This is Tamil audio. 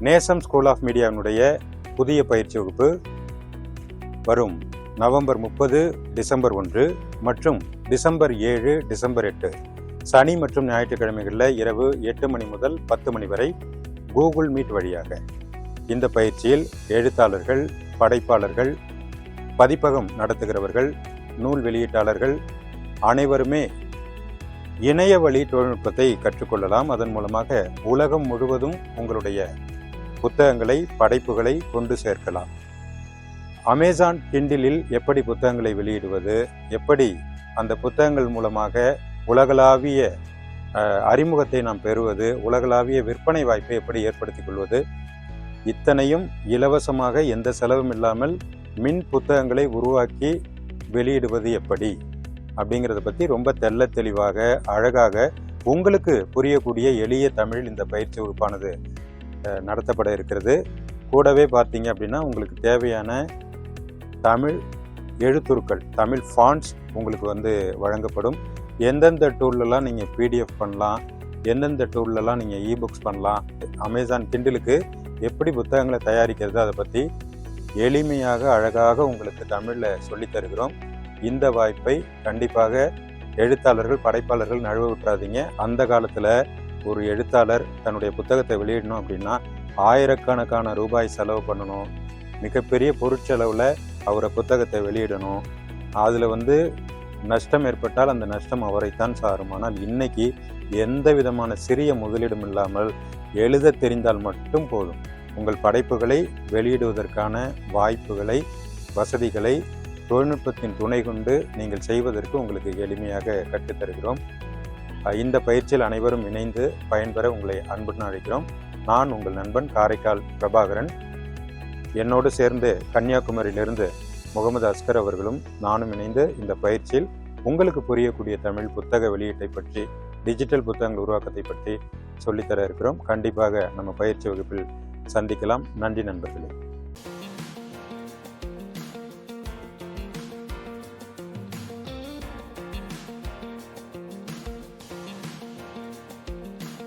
நேசம் ஸ்கூல் ஆஃப் மீடியாவினுடைய புதிய பயிற்சி வகுப்பு வரும் நவம்பர் 30, டிசம்பர் 1 மற்றும் டிசம்பர் 7, டிசம்பர் 8 சனி மற்றும் ஞாயிற்றுக்கிழமைகளில் இரவு 8 மணி முதல் 10 மணி வரை கூகுள் மீட் வழியாக இந்த பயிற்சியில் எழுத்தாளர்கள், படைப்பாளர்கள், பதிப்பகம் நடத்துகிறவர்கள், நூல் வெளியீட்டாளர்கள் அனைவருமே இணைய வழி தொழில்நுட்பத்தை கற்றுக்கொள்ளலாம். அதன் மூலமாக உலகம் முழுவதும் உங்களுடைய புத்தகங்களை, படைப்புகளை கொண்டு சேர்க்கலாம். அமேசான் கிண்டிலில் எப்படி புத்தகங்களை வெளியிடுவது, எப்படி அந்த புத்தகங்கள் மூலமாக உலகளாவிய அறிமுகத்தை நாம் பெறுவது, உலகளாவிய விற்பனை வாய்ப்பை எப்படி ஏற்படுத்திக் கொள்வது, இத்தனையும் இலவசமாக எந்த செலவும் இல்லாமல் மின் புத்தகங்களை உருவாக்கி வெளியிடுவது எப்படி அப்படிங்கிறத பற்றி ரொம்ப தெள்ள தெளிவாக, அழகாக, உங்களுக்கு புரியக்கூடிய எளிய தமிழ் இந்த பயிற்சி வகுப்பானது நடத்தப்பட இருக்கிறது. கூடவே பார்த்தீங்க அப்படின்னா உங்களுக்கு தேவையான தமிழ் எழுத்துருக்கள், தமிழ் ஃபாண்ட்ஸ் உங்களுக்கு வழங்கப்படும். எந்தெந்த டூல்லலாம் நீங்கள் பிடிஎஃப் பண்ணலாம், எந்தெந்த டூல்லலாம் நீங்கள் இபுக்ஸ் பண்ணலாம், அமேசான் கிண்டிலுக்கு எப்படி புத்தகங்களை தயாரிக்கிறது, அதை பற்றி எளிமையாக, அழகாக உங்களுக்கு தமிழில் சொல்லித் தருகிறோம். இந்த வாய்ப்பை கண்டிப்பாக எழுத்தாளர்கள், படைப்பாளர்கள் நழுவ விட்டுறாதீங்க. அந்த காலத்தில் ஒரு எழுத்தாளர் தன்னுடைய புத்தகத்தை வெளியிடணும் அப்படின்னா ஆயிரக்கணக்கான ரூபாய் செலவு பண்ணணும். மிகப்பெரிய பொருட்செலவில் அவரை புத்தகத்தை வெளியிடணும். அதில் நஷ்டம் ஏற்பட்டால் அந்த நஷ்டம் அவரைத்தான் சாரும். ஆனால் இன்னைக்கு எந்த விதமான சிறிய முதலீடும் இல்லாமல் எழுத தெரிந்தால் மட்டும் போதும். உங்கள் படைப்புகளை வெளியிடுவதற்கான வாய்ப்புகளை, வசதிகளை தொழில்நுட்பத்தின் துணை கொண்டு நீங்கள் செய்வதற்கு உங்களுக்கு எளிமையாக கற்றுத்தருகிறோம். இந்த பயிற்சியில் அனைவரும் இணைந்து பயன்பெற உங்களை அன்புடன் அழைக்கிறோம். நான் உங்கள் நண்பன் காரைக்கால் பிரபாகரன். என்னோடு சேர்ந்து கன்னியாகுமரியிலிருந்து முகமது அஸ்கர் அவர்களும் நானும் இணைந்து இந்த பயிற்சியில் உங்களுக்கு புரியக்கூடிய தமிழ் புத்தக வெளியீட்டை பற்றி, டிஜிட்டல் புத்தகங்கள் உருவாக்கத்தை பற்றி சொல்லித்தர இருக்கிறோம். கண்டிப்பாக நம்ம பயிற்சி வகுப்பில் சந்திக்கலாம். நன்றி நண்பர்களே.